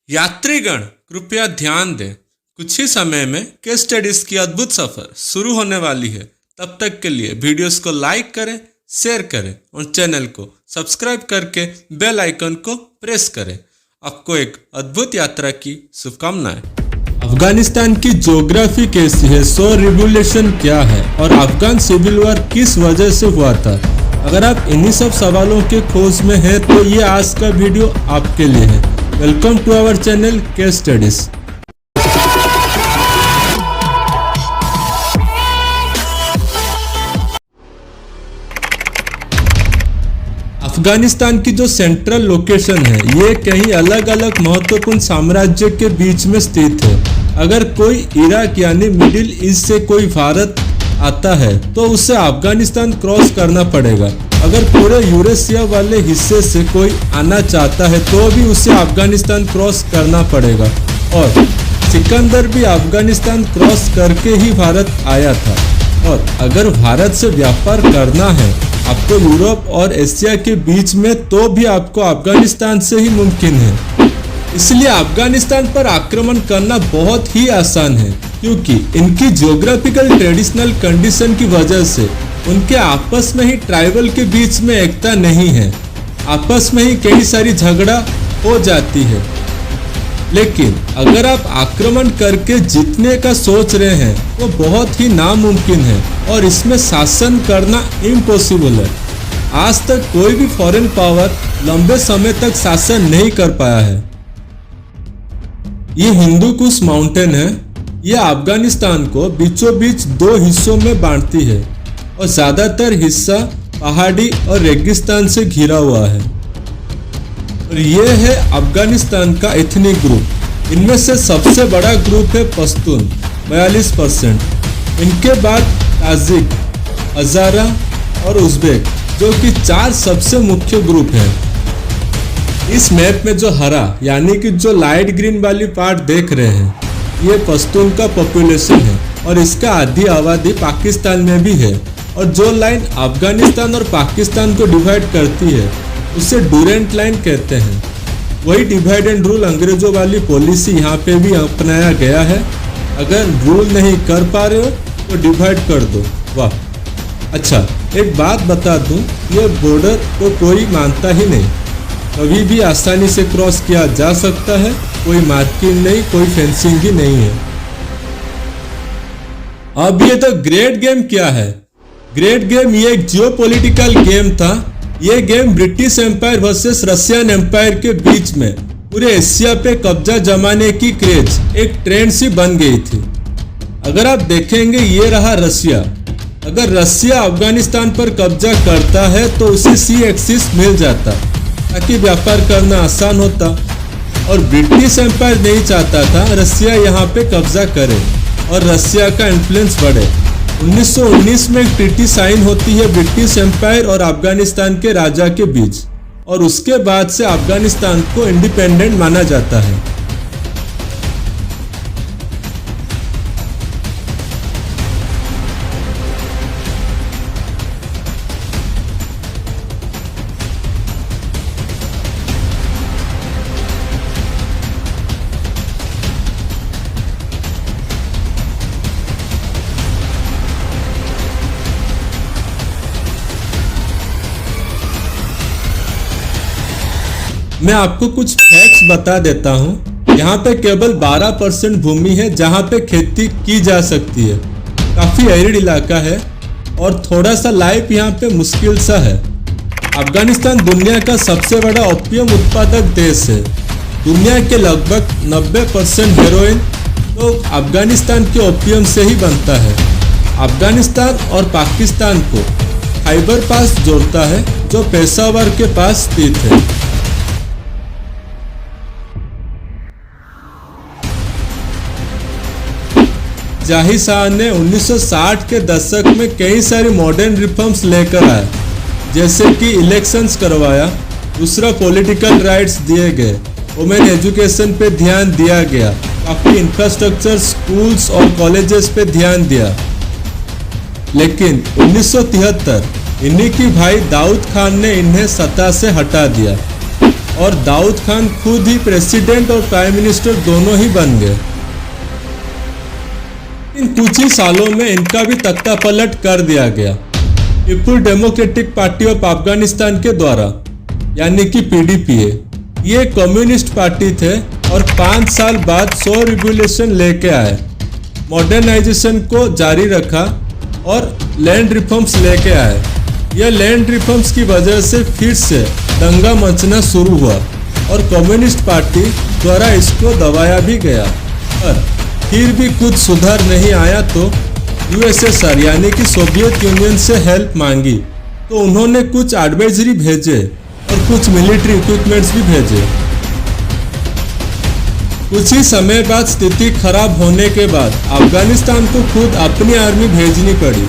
यात्रीगण कृपया ध्यान दें, कुछ ही समय में केस स्टडीज की अद्भुत सफर शुरू होने वाली है। तब तक के लिए वीडियोस को लाइक करें, शेयर करें और चैनल को सब्सक्राइब करके बेल आइकन को प्रेस करें। आपको एक अद्भुत यात्रा की शुभकामनाएं। अफगानिस्तान की ज्योग्राफी कैसी है, सो रिवोल्यूशन क्या है और अफगान सिविल वॉर किस वजह से हुआ था। अगर आप इन्हीं सब सवालों के खोज में हैं तो ये आज का वीडियो आपके लिए है। Welcome to our channel case studies. Afghanistan की जो सेंट्रल लोकेशन है ये कहीं अलग अलग महत्वपूर्ण साम्राज्य के बीच में स्थित है। अगर कोई इराक यानी मिडिल ईस्ट से कोई भारत आता है तो उसे अफगानिस्तान क्रॉस करना पड़ेगा। अगर पूरे यूरेशिया वाले हिस्से से कोई आना चाहता है तो भी उसे अफगानिस्तान क्रॉस करना पड़ेगा। और सिकंदर भी अफगानिस्तान क्रॉस करके ही भारत आया था। और अगर भारत से व्यापार करना है आपको यूरोप और एशिया के बीच में तो भी आपको अफगानिस्तान से ही मुमकिन है। इसलिए अफगानिस्तान पर आक्रमण करना बहुत ही आसान है, क्योंकि इनकी ज्योग्राफिकल ट्रेडिशनल कंडीशन की वजह से उनके आपस में ही ट्राइबल के बीच में एकता नहीं है। आपस में ही कई सारी झगड़ा हो जाती है। लेकिन अगर आप आक्रमण करके जीतने का सोच रहे हैं तो बहुत ही नामुमकिन है और इसमें शासन करना इम्पॉसिबल है। आज तक कोई भी फॉरेन पावर लंबे समय तक शासन नहीं कर पाया है। ये हिंदू कुश माउंटेन है। यह अफगानिस्तान को बीचों बीच दो हिस्सों में बांटती है और ज्यादातर हिस्सा पहाड़ी और रेगिस्तान से घिरा हुआ है। और यह है अफगानिस्तान का एथनिक ग्रुप। इनमें से सबसे बड़ा ग्रुप है पश्तून 42%। इनके बाद ताजिक, हजारा और उज़्बेक जो कि 4 सबसे मुख्य ग्रुप हैं। इस मैप में जो हरा यानी कि जो लाइट ग्रीन वाली पार्ट देख रहे हैं ये पश्तून का पॉपुलेशन है और इसका आधी आबादी पाकिस्तान में भी है। और जो लाइन अफगानिस्तान और पाकिस्तान को डिवाइड करती है उसे डूरेंट लाइन कहते हैं। वही डिवाइड एंड रूल अंग्रेजों वाली पॉलिसी यहाँ पे भी अपनाया गया है। अगर रूल नहीं कर पा रहे हो तो डिवाइड कर दो। वाह, अच्छा एक बात बता दूं, ये बॉर्डर को कोई मानता ही नहीं। कभी भी आसानी से क्रॉस किया जा सकता है। कोई मार्किंग नहीं, कोई फेंसिंग ही नहीं है। अब ये तो ग्रेट गेम क्या है। ग्रेट गेम ये एक जियोपॉलिटिकल गेम था। ये game British empire versus Russian empire के बीच में पूरे एशिया पे कब्जा जमाने की क्रेज एक ट्रेंड सी बन गई थी। अगर आप देखेंगे ये रहा रशिया। अगर रशिया अफगानिस्तान पर कब्जा करता है तो उसे सी एक्सिस मिल जाता ताकि व्यापार करना आसान होता। और ब्रिटिश एम्पायर नहीं चाहता था रशिया यहाँ पे कब्जा करे और रशिया का इन्फ्लुएंस बढ़े। 1919 में एक ट्रीटी साइन होती है ब्रिटिश एम्पायर और अफगानिस्तान के राजा के बीच और उसके बाद से अफगानिस्तान को इंडिपेंडेंट माना जाता है। मैं आपको कुछ फैक्ट्स बता देता हूँ। यहाँ पे केवल 12% भूमि है जहाँ पे खेती की जा सकती है। काफ़ी एरिड इलाका है और थोड़ा सा लाइफ यहाँ पे मुश्किल सा है। अफगानिस्तान दुनिया का सबसे बड़ा ओपियम उत्पादक देश है। दुनिया के लगभग 90% हेरोइन तो अफगानिस्तान के ओपियम से ही बनता है। अफगानिस्तान और पाकिस्तान को खैबर पास जोड़ता है जो पेशावर के पास स्थित है। जाहिर शाह ने 1960 के दशक में कई सारी मॉडर्न रिफॉर्म्स लेकर आए, जैसे कि इलेक्शंस करवाया, दूसरा पॉलिटिकल राइट्स दिए गए, वुमेन एजुकेशन पे ध्यान दिया गया, काफ़ी इंफ्रास्ट्रक्चर, स्कूल्स और कॉलेजेस पे ध्यान दिया। लेकिन 1973 इन्हीं की भाई दाऊद खान ने इन्हें सत्ता से हटा दिया। और दाऊद खान खुद ही प्रेसिडेंट और प्राइम मिनिस्टर दोनों ही बन गए। इन कुछ ही सालों में इनका भी तख्ता पलट कर दिया गया people democratic party of Afghanistan के द्वारा, यानी कि PDPA। ये कम्युनिस्ट पार्टी थे और 5 साल बाद 100 रिवोल्यूशन लेके आए, मॉडर्नाइजेशन को जारी रखा और लैंड रिफॉर्म्स लेके आए। यह लैंड रिफॉर्म्स की वजह से फिर से दंगा मचना शुरू हुआ और कम्युनिस्ट पार्टी द्वारा इसको दबाया भी गया, पर फिर भी कुछ सुधार नहीं आया तो USSR यानी कि सोवियत यूनियन से हेल्प मांगी, तो उन्होंने कुछ एडवाइजरी भेजे और कुछ मिलिट्री इक्विपमेंट्स भी भेजे। कुछ ही समय बाद स्थिति खराब होने के बाद अफगानिस्तान को खुद अपनी आर्मी भेजनी पड़ी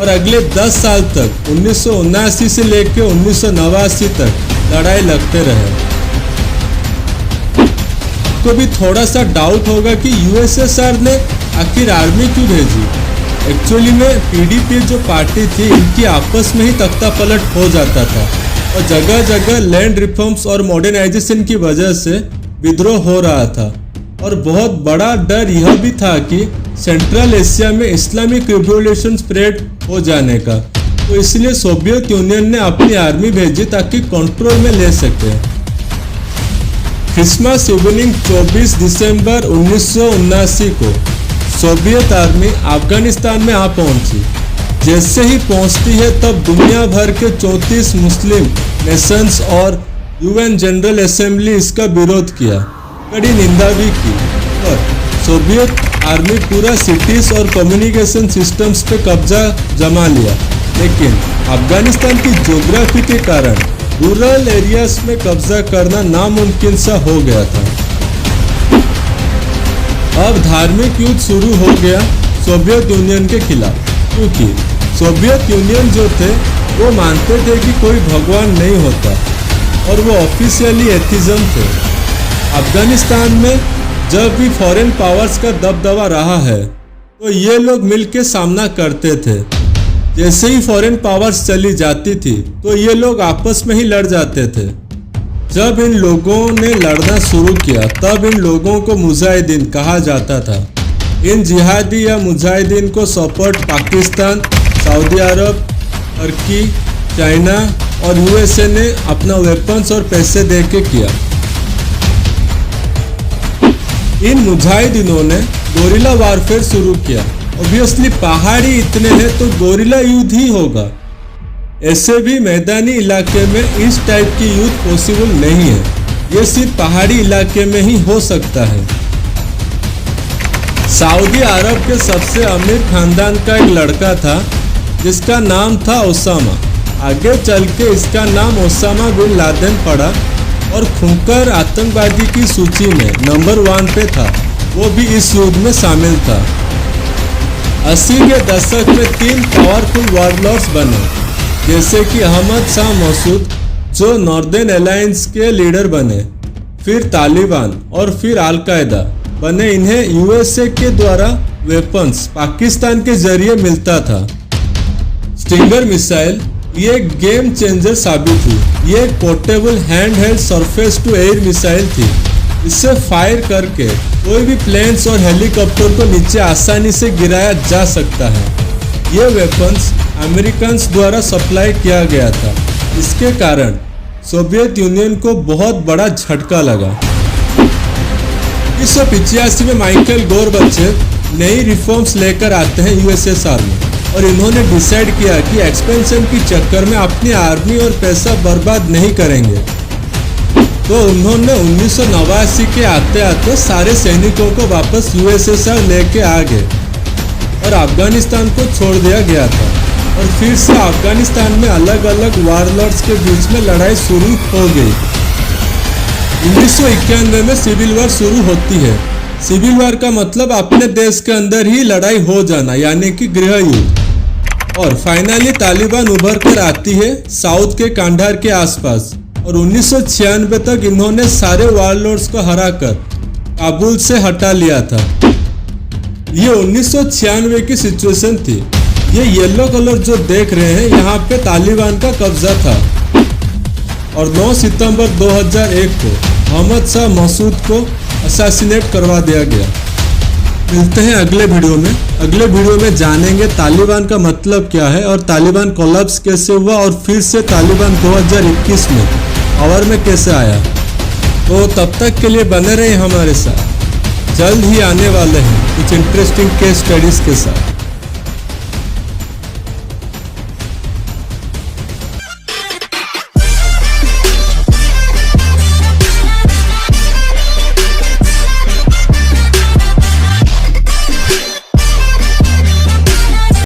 और अगले 10 साल तक 1979 से लेकर 1989 तक लड़ाई लगते रहे। तो भी थोड़ा सा डाउट होगा कि USSR ने आखिर आर्मी क्यों भेजी। एक्चुअली में PDPA जो पार्टी थी इनकी आपस में ही तख्ता पलट हो जाता था और जगह जगह लैंड रिफॉर्म्स और मॉडर्नाइजेशन की वजह से विद्रोह हो रहा था और बहुत बड़ा डर यह भी था कि सेंट्रल एशिया में इस्लामिक रिवॉल्यूशन स्प्रेड हो जाने का, तो इसलिए सोवियत यूनियन ने अपनी आर्मी भेजी ताकि कंट्रोल में ले सके। क्रिसमस इवनिंग 24 दिसंबर 1979 को सोवियत आर्मी अफगानिस्तान में आ पहुंची। जैसे ही पहुंचती है तब दुनिया भर के 34 मुस्लिम नेशंस और UN जनरल असेंबली इसका विरोध किया, कड़ी निंदा भी की और सोवियत आर्मी पूरा सिटीज और कम्युनिकेशन सिस्टम्स पे कब्जा जमा लिया। लेकिन अफगानिस्तान की ज्योग्राफी के कारण रूरल एरियाज में कब्जा करना नामुमकिन सा हो गया था। अब धार्मिक युद्ध शुरू हो गया सोवियत यूनियन के खिलाफ, क्योंकि सोवियत यूनियन जो थे वो मानते थे कि कोई भगवान नहीं होता और वो ऑफिशियली एथिज्म थे। अफगानिस्तान में जब भी फॉरेन पावर्स का दबदबा रहा है तो ये लोग मिलकर सामना करते थे। जैसे ही फॉरेन पावर्स चली जाती थी तो ये लोग आपस में ही लड़ जाते थे। जब इन लोगों ने लड़ना शुरू किया तब इन लोगों को मुजाहिदीन कहा जाता था। इन जिहादी या मुजाहिदीन को सपोर्ट पाकिस्तान, सऊदी अरब, तुर्की, चाइना और USA ने अपना वेपन्स और पैसे दे के किया। इन मुजाहिदीनों ने गोरिल्ला वारफेयर शुरू किया। ऑब्वियसली पहाड़ी इतने हैं तो गोरिल्ला युद्ध ही होगा। ऐसे भी मैदानी इलाके में इस टाइप की युद्ध पॉसिबल नहीं है, ये सिर्फ पहाड़ी इलाके में ही हो सकता है। सऊदी अरब के सबसे अमीर खानदान का एक लड़का था जिसका नाम था ओसामा। आगे चल के इसका नाम ओसामा बिन लादेन पड़ा और खुंकर आतंकवादी की सूची में नंबर 1 पे था। वो भी इस युद्ध में शामिल था। 80 के दशक में 3 पावरफुल वॉरलॉर्ड्स बने, जैसे कि अहमद शाह मसूद जो नॉर्दर्न अलायंस के लीडर बने, फिर तालिबान और फिर अल-कायदा बने। इन्हें USA के द्वारा वेपन्स पाकिस्तान के जरिए मिलता था। स्टिंगर मिसाइल ये एक गेम चेंजर साबित हुई। ये एक portable hand held surface to air missile थी। इससे फायर करके कोई भी प्लेन्स और हेलीकॉप्टर को नीचे आसानी से गिराया जा सकता है। ये वेपन्स अमेरिकन्स द्वारा सप्लाई किया गया था। इसके कारण सोवियत यूनियन को बहुत बड़ा झटका लगा। 1985 में माइकल गोरबचेव नई रिफॉर्म्स लेकर आते हैं USSR में और इन्होंने डिसाइड किया कि एक्सपेंशन के चक्कर में अपनी आर्मी और पैसा बर्बाद नहीं करेंगे। तो उन्होंने 1989 के आते आते सारे सैनिकों को वापस USSR लेके आ गए और अफगानिस्तान को छोड़ दिया गया था। और फिर से अफगानिस्तान में अलग अलग वारलॉर्ड्स के बीच में लड़ाई शुरू हो गई। 1991 में सिविल वार शुरू होती है। सिविल वार का मतलब अपने देश के अंदर ही लड़ाई हो जाना, यानी कि गृह युद्ध। और फाइनली तालिबान उभर कर आती है साउथ के कांधार के आसपास और 1996 तक इन्होंने सारे वारलॉर्ड्स को हराकर काबुल से हटा लिया था। ये 1996 की सिचुएशन थी। ये येलो कलर जो देख रहे हैं यहाँ पे तालिबान का कब्जा था और 9 सितंबर 2001 को मोहम्मद शाह मसूद को असैसिनेट करवा दिया गया। मिलते हैं अगले वीडियो में। अगले वीडियो में जानेंगे तालिबान का मतलब क्या है और तालिबान कोलैप्स कैसे हुआ और फिर से तालिबान 2021 में पावर में कैसे आया। तो तब तक के लिए बने रहे हमारे साथ, जल्द ही आने वाले हैं कुछ इंटरेस्टिंग केस स्टडीज के साथ।